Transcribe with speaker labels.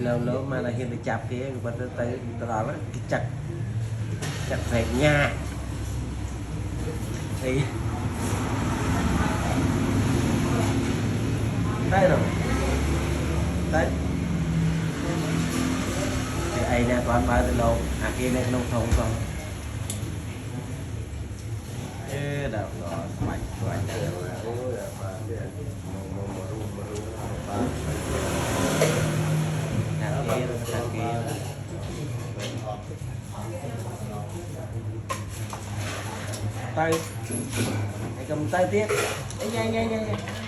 Speaker 1: lâu lâu mà là hiện được chạp kia bắt tới từ đó cái chặt chặt về nhà thì đây rồi đấy thì ai nè toàn bao từ lâu kia này nông thôn không đào đó mạnh tay cầm tay tiếp nhanh nhanh nhanh